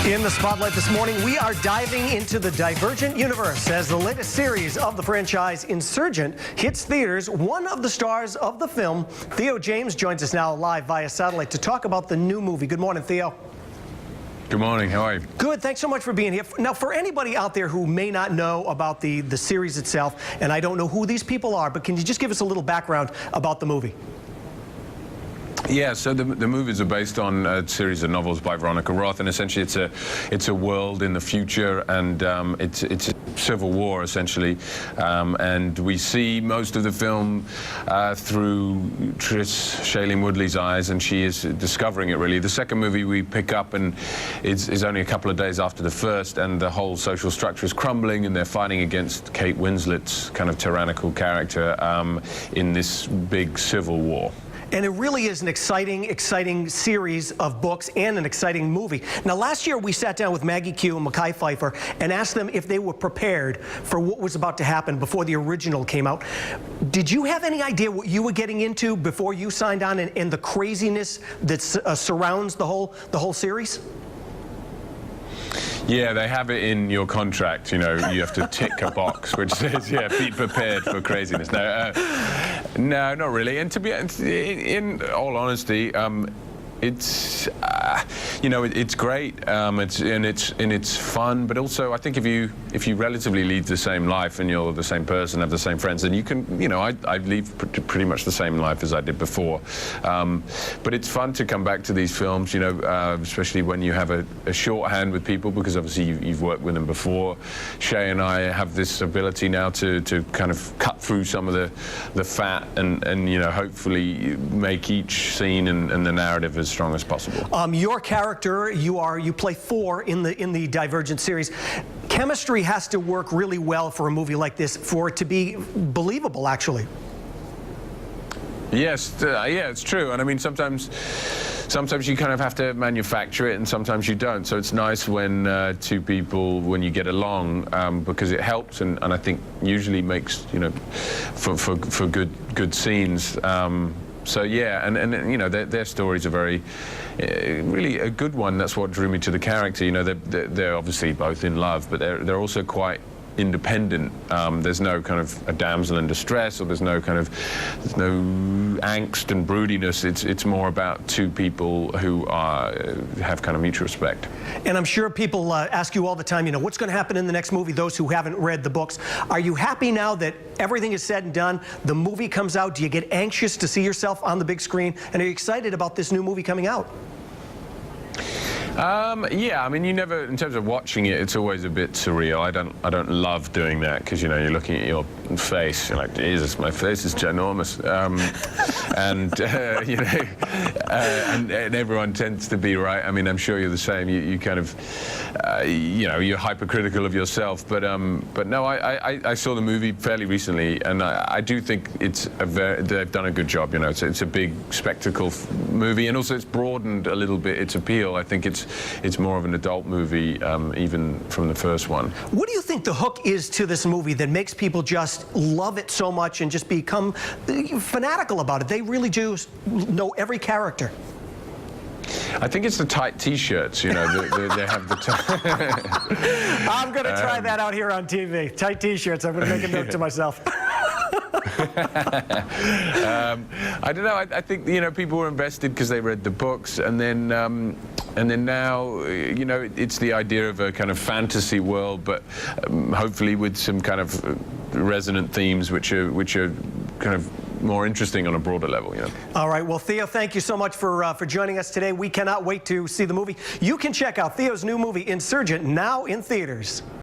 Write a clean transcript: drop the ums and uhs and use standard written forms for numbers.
In the spotlight this morning, we are diving into the Divergent universe as the latest series of the franchise Insurgent hits theaters. One of the stars of the film, Theo James, joins us now live via satellite to talk about the new movie. Good morning, Theo. Good morning. How are you? Good. Thanks so much for being here. Now, for anybody out there who may not know about the series itself, and I don't know who these people are, but can you just give us a little background about the movie? Yeah, so the movies are based on a series of novels by Veronica Roth, and essentially it's a world in the future, and it's a civil war essentially, and we see most of the film through Tris Shailene Woodley's eyes, and she is discovering it really. The second movie we pick up and is only a couple of days after the first, and the whole social structure is crumbling, and they're fighting against Kate Winslet's kind of tyrannical character in this big civil war. And it really is an exciting series of books and an exciting movie. Now, last year we sat down with Maggie Q and Mekhi Phifer and asked them if they were prepared for what was about to happen before the original came out. Did you have any idea what you were getting into before you signed on, and the craziness that surrounds the whole series? Yeah, they have it in your contract, you know, you have to tick a box which says, yeah, be prepared for craziness. No, not really. And to be, in all honesty, it's you know, it's great, it's fun, but also I think if you relatively lead the same life and you're the same person, have the same friends, then you can, you know, I lead pretty much the same life as I did before. But it's fun to come back to these films, you know, especially when you have a shorthand with people, because obviously you've worked with them before. Shay and I have this ability now to kind of cut through some of the fat and you know, hopefully make each scene and the narrative as strong as possible. Your character, you play four in the Divergent series. Chemistry has to work really well for a movie like this for it to be believable, actually. Yes, yeah, it's true. And I mean, sometimes you kind of have to manufacture it, and sometimes you don't. So it's nice when two people, when you get along, because it helps, and I think usually makes, you know, for good scenes. So yeah, and you know, their stories are very, really a good one. That's what drew me to the character. You know, they're obviously both in love, but they're also quite independent. There's no kind of a damsel in distress, or there's no angst and broodiness. It's more about two people who have kind of mutual respect. And I'm sure people ask you all the time, you know, what's going to happen in the next movie, those who haven't read the books. Are you happy now that everything is said and done? The movie comes out. Do you get anxious to see yourself on the big screen? And are you excited about this new movie coming out? Yeah, I mean, you never, in terms of watching it, it's always a bit surreal. I don't love doing that, because, you know, you're looking at your face, you're like, Jesus, my face is ginormous. You know, and everyone tends to be right. I mean, I'm sure you're the same. You kind of, you know, you're hypercritical of yourself. But no, I saw the movie fairly recently, and I do think they've done a good job. You know, it's a big spectacle movie, and also it's broadened a little bit its appeal. I think it's more of an adult movie, even from the first one. What do you think the hook is to this movie that makes people just love it so much and just become fanatical about it? They really do know every character. I think it's the tight T-shirts, you know, they have the I'm going to try that out here on TV. Tight T-shirts, I'm going to make a note to myself. I don't know, I think, you know, people were invested because they read the books, and then now, you know, it's the idea of a kind of fantasy world, but hopefully with some kind of resonant themes which are kind of more interesting on a broader level, you know. All right, well, Theo, thank you so much for joining us today. We cannot wait to see the movie. You can check out Theo's new movie, Insurgent, now in theaters.